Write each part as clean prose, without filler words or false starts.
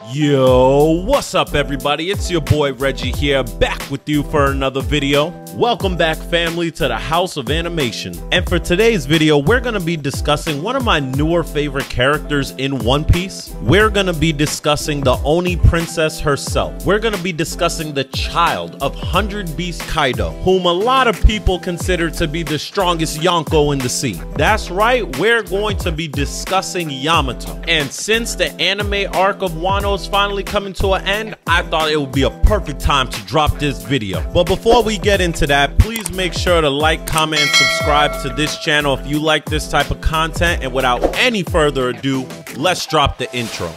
Yo, what's up everybody? It's your boy Reggie here, back with you for another video. Welcome back family to the House of Animation. And for today's video, we're going to be discussing one of my newer favorite characters in One Piece. We're going to be discussing the Oni Princess herself. We're going to be discussing the child of 100 Beast Kaido, whom a lot of people consider to be the strongest Yonko in the sea. That's right, we're going to be discussing Yamato. And since the anime arc of Wano's finally coming to an end, I thought it would be a perfect time to drop this video. But before we get into that, please make sure to like, comment, and subscribe to this channel if you like this type of content. And without any further ado, let's drop the intro.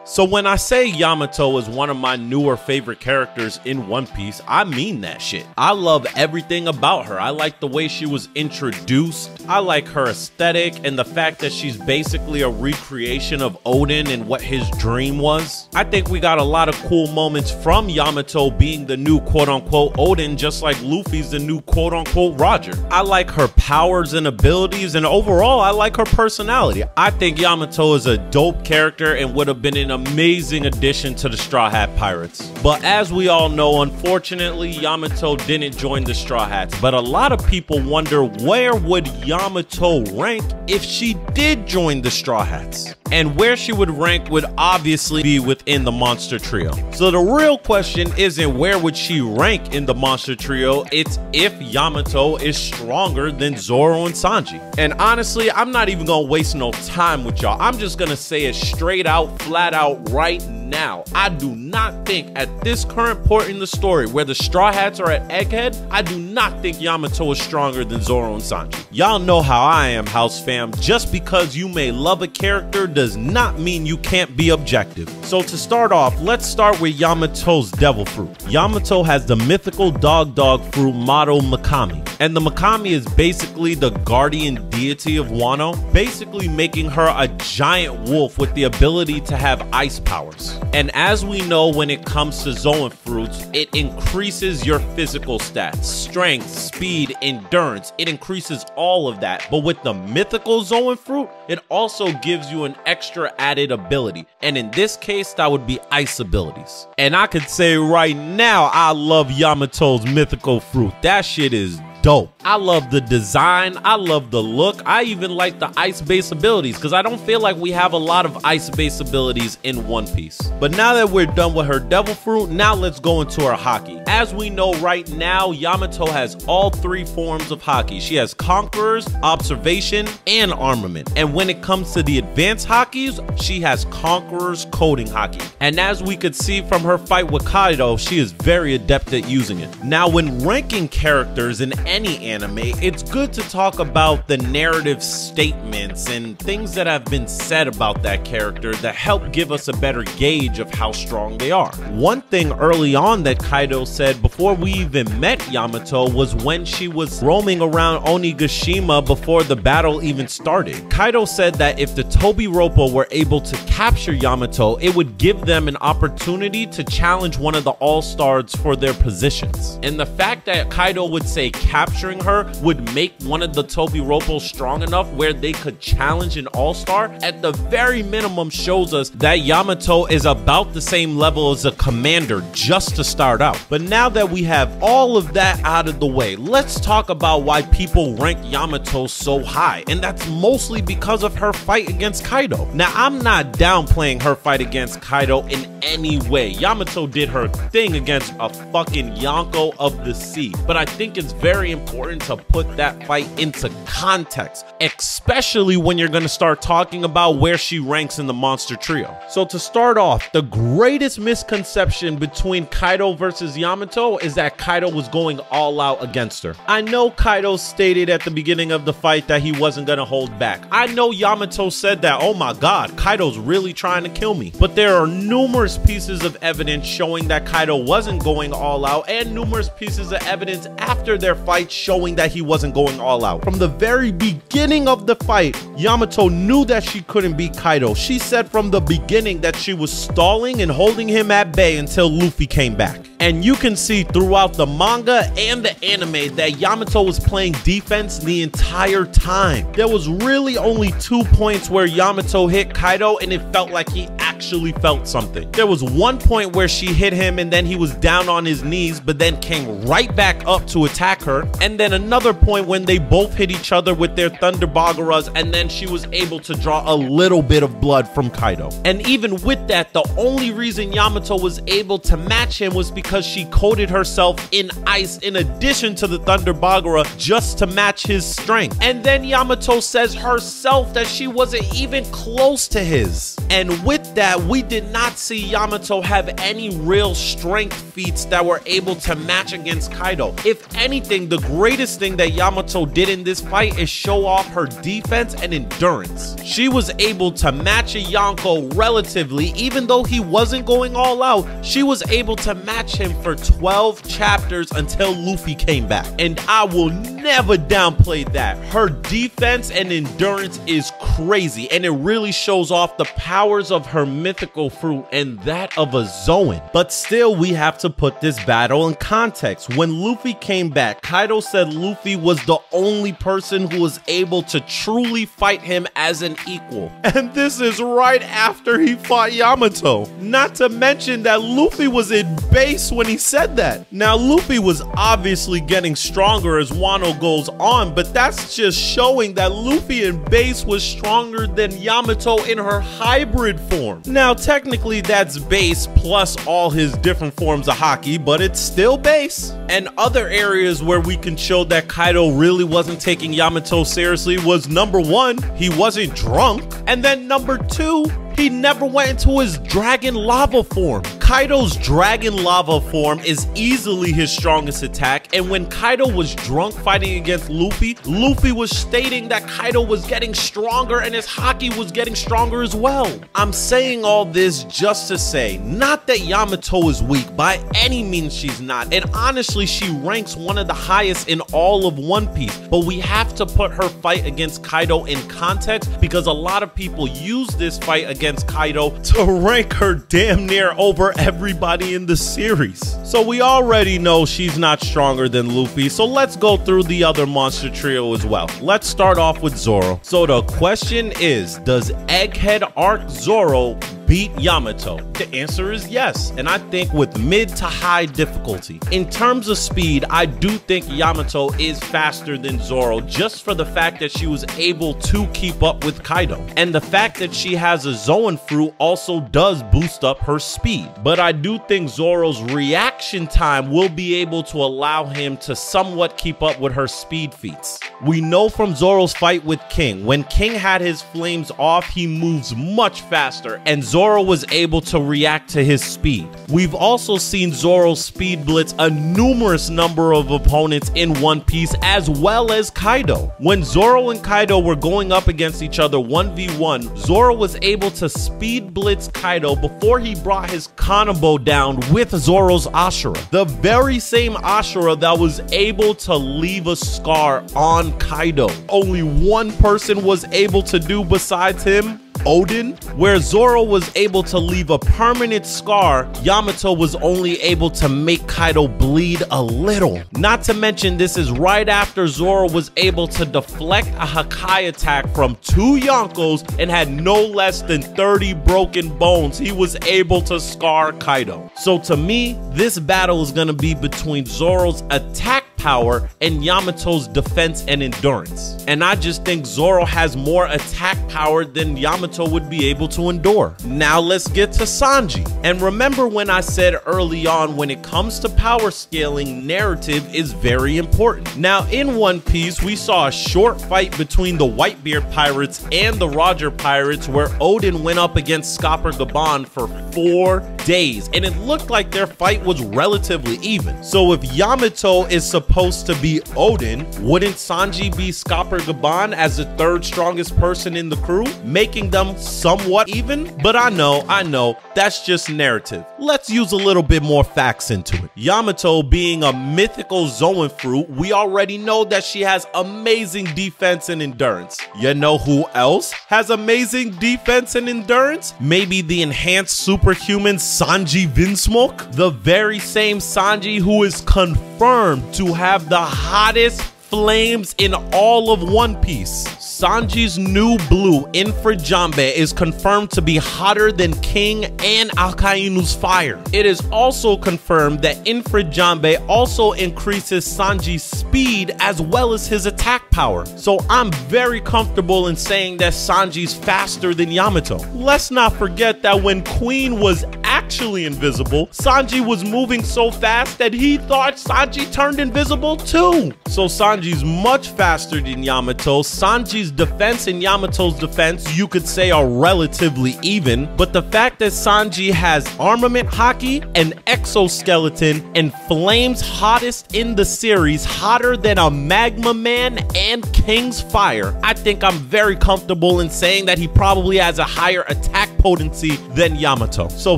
So when I say Yamato is one of my newer favorite characters in One Piece, I mean that shit. I love everything about her. I like the way she was introduced. I like her aesthetic and the fact that she's basically a recreation of Odin and what his dream was. I think we got a lot of cool moments from Yamato being the new quote-unquote Odin, just like Luffy's the new quote-unquote Roger. I like her powers and abilities, and overall I like her personality. I think Yamato is a dope character and would have been an amazing addition to the Straw Hat Pirates. But as we all know, unfortunately, Yamato didn't join the Straw Hats. But a lot of people wonder, where would Yamato rank if she did join the Straw Hats? And where she would rank would obviously be within the Monster Trio. So the real question isn't where would she rank in the Monster Trio, it's if Yamato is stronger than Zoro and Sanji. And honestly, I'm not even gonna waste no time with y'all. I'm just gonna say it straight out, flat out right now. I do not think at this current point in the story where the Straw Hats are at Egghead, I do not think Yamato is stronger than Zoro and Sanji. Y'all know how I am, House Fam. Just because you may love a character does not mean you can't be objective. So to start off, let's start with Yamato's Devil Fruit. Yamato has the mythical dog fruit motto Makami. And the Makami is basically the guardian deity of Wano, basically making her a giant wolf with the ability to have ice powers. And as we know, when it comes to Zoan fruits, it increases your physical stats, strength, speed, endurance. It increases all of that. But with the mythical Zoan fruit, it also gives you an extra added ability. And in this case, that would be ice abilities. And I could say right now, I love Yamato's mythical fruit. That shit is dope. I love the design, I love the look, I even like the ice-based abilities because I don't feel like we have a lot of ice-based abilities in One Piece. But now that we're done with her Devil Fruit, now let's go into her Haki. As we know right now, Yamato has all three forms of Haki. She has Conquerors, Observation, and Armament. And when it comes to the advanced Hakis, she has Conquerors, Coding Haki. And as we could see from her fight with Kaido, she is very adept at using it. Now when ranking characters in any anime, it's good to talk about the narrative statements and things that have been said about that character that help give us a better gauge of how strong they are. One thing early on that Kaido said before we even met Yamato was when she was roaming around Onigashima before the battle even started. Kaido said that if the Tobiropo were able to capture Yamato, it would give them an opportunity to challenge one of the All-Stars for their positions. And the fact that Kaido would say capturing her would make one of the Tobiropo strong enough where they could challenge an all-star, at the very minimum shows us that Yamato is about the same level as a commander just to start out. But now that we have all of that out of the way, let's talk about why people rank Yamato so high, and that's mostly because of her fight against Kaido. Now, I'm not downplaying her fight against Kaido in any way. Yamato did her thing against a fucking Yonko of the sea, but I think it's very very important to put that fight into context, especially when you're gonna start talking about where she ranks in the monster trio. So to start off, the greatest misconception between Kaido versus Yamato is that Kaido was going all out against her. I know Kaido stated at the beginning of the fight that he wasn't gonna hold back. I know Yamato said that, oh my god, Kaido's really trying to kill me. But there are numerous pieces of evidence showing that Kaido wasn't going all out, and numerous pieces of evidence after their fight showing that he wasn't going all out. From the very beginning of the fight, Yamato knew that she couldn't beat Kaido. She said from the beginning that she was stalling and holding him at bay until Luffy came back. And you can see throughout the manga and the anime that Yamato was playing defense the entire time. There was really only 2 points where Yamato hit Kaido and it felt like he actually felt something. There was one point where she hit him and then he was down on his knees, but then came right back up to attack her. And then another point when they both hit each other with their Thunder Bagaras, and then she was able to draw a little bit of blood from Kaido. And even with that, the only reason Yamato was able to match him was because she coated herself in ice in addition to the Thunder Bagara just to match his strength. And then Yamato says herself that she wasn't even close to his. And with that, we did not see Yamato have any real strength feats that were able to match against Kaido. If anything, the greatest thing that Yamato did in this fight is show off her defense and endurance. She was able to match a Yonko relatively, even though he wasn't going all out. She was able to match him for 12 chapters until Luffy came back. And I will never downplay that. Her defense and endurance is crazy, and it really shows off the powers of her mythical fruit and that of a Zoan. But still, we have to put this battle in context. When Luffy came back, Kaido said Luffy was the only person who was able to truly fight him as an equal. And this is right after he fought Yamato. Not to mention that Luffy was in base when he said that. Now, Luffy was obviously getting stronger as Wano goes on, but that's just showing that Luffy in base was stronger than Yamato in her hybrid form. Now, technically that's base plus all his different forms of haki, but it's still base. And other areas where we can show that Kaido really wasn't taking Yamato seriously was number 1, he wasn't drunk, and then number 2, he never went into his dragon lava form. Kaido's dragon lava form is easily his strongest attack, and when Kaido was drunk fighting against Luffy, Luffy was stating that Kaido was getting stronger and his haki was getting stronger as well. I'm saying all this just to say, not that Yamato is weak, by any means she's not, and honestly she ranks one of the highest in all of One Piece, but we have to put her fight against Kaido in context because a lot of people use this fight against Kaido to rank her damn near over everybody in the series. So we already know she's not stronger than Luffy, so let's go through the other monster trio as well. Let's start off with Zoro. So the question is, does Egghead Arc Zoro beat Yamato? The answer is yes, and I think with mid to high difficulty. In terms of speed, I do think Yamato is faster than Zoro just for the fact that she was able to keep up with Kaido. And the fact that she has a Zoan fruit also does boost up her speed. But I do think Zoro's reaction time will be able to allow him to somewhat keep up with her speed feats. We know from Zoro's fight with King, when King had his flames off, he moves much faster, and Zoro was able to react to his speed. We've also seen Zoro speed blitz a numerous number of opponents in One Piece, as well as Kaido. When Zoro and Kaido were going up against each other 1v1, Zoro was able to speed blitz Kaido before he brought his Kanabo down with Zoro's Ashura. The very same Ashura that was able to leave a scar on Kaido. Only one person was able to do besides him, Odin. Where Zoro was able to leave a permanent scar, Yamato was only able to make Kaido bleed a little. Not to mention, this is right after Zoro was able to deflect a Hakai attack from 2 Yonkos and had no less than 30 broken bones. He was able to scar Kaido. So to me, this battle is going to be between Zoro's attack power and Yamato's defense and endurance. And I just think Zoro has more attack power than Yamato would be able to endure. Now let's get to Sanji. And remember when I said early on, when it comes to power scaling, narrative is very important. Now in One Piece, we saw a short fight between the Whitebeard pirates and the Roger pirates where Oden went up against Scopper Gabon for 4 days, and it looked like their fight was relatively even. So if Yamato is supposed to be Oden, wouldn't Sanji be Scopper Gabon as the 3rd strongest person in the crew, making them somewhat even? But I know, that's just narrative. Let's use a little bit more facts into it. Yamato being a mythical Zoan fruit, we already know that she has amazing defense and endurance. You know who else has amazing defense and endurance? Maybe the enhanced superhuman Sanji Vinsmoke? The very same Sanji who is confirmed to have the hottest flames in all of One Piece. Sanji's new blue Infrajambe is confirmed to be hotter than King and Akainu's fire. It is also confirmed that Infrajambe also increases Sanji's speed as well as his attack power. So I'm very comfortable in saying that Sanji's faster than Yamato. Let's not forget that when Queen was actually invisible, Sanji was moving so fast that he thought Sanji turned invisible too. So Sanji's much faster than Yamato. Sanji's defense and Yamato's defense, you could say, are relatively even, but the fact that Sanji has armament haki, an exoskeleton, and flames hottest in the series, hotter than a magma man and King's fire, I think I'm very comfortable in saying that he probably has a higher attack potency than Yamato. So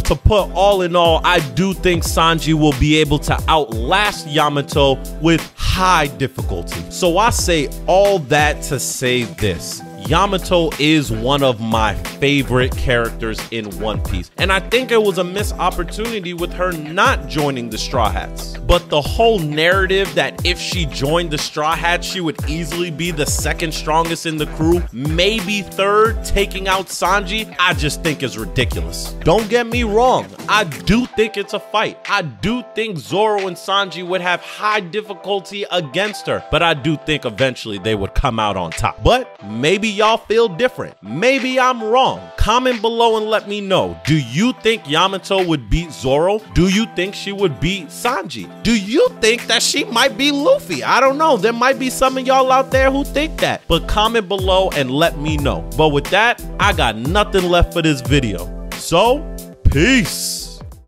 to put all in all, I do think Sanji will be able to outlast Yamato with high difficulty. So I say all that to say this: Yamato is one of my favorite characters in One Piece, and I think it was a missed opportunity with her not joining the Straw Hats. But the whole narrative that if she joined the Straw Hats, she would easily be the 2nd strongest in the crew, maybe 3rd, taking out Sanji, I just think is ridiculous. Don't get me wrong, I do think it's a fight. I do think Zoro and Sanji would have high difficulty against her, but I do think eventually they would come out on top. But maybe y'all feel different. Maybe I'm wrong. Comment below and let me know. Do you think Yamato would beat Zoro? Do you think she would beat Sanji? Do you think that she might be Luffy? I don't know. There might be some of y'all out there who think that. But comment below and let me know. But with that, I got nothing left for this video. So, peace.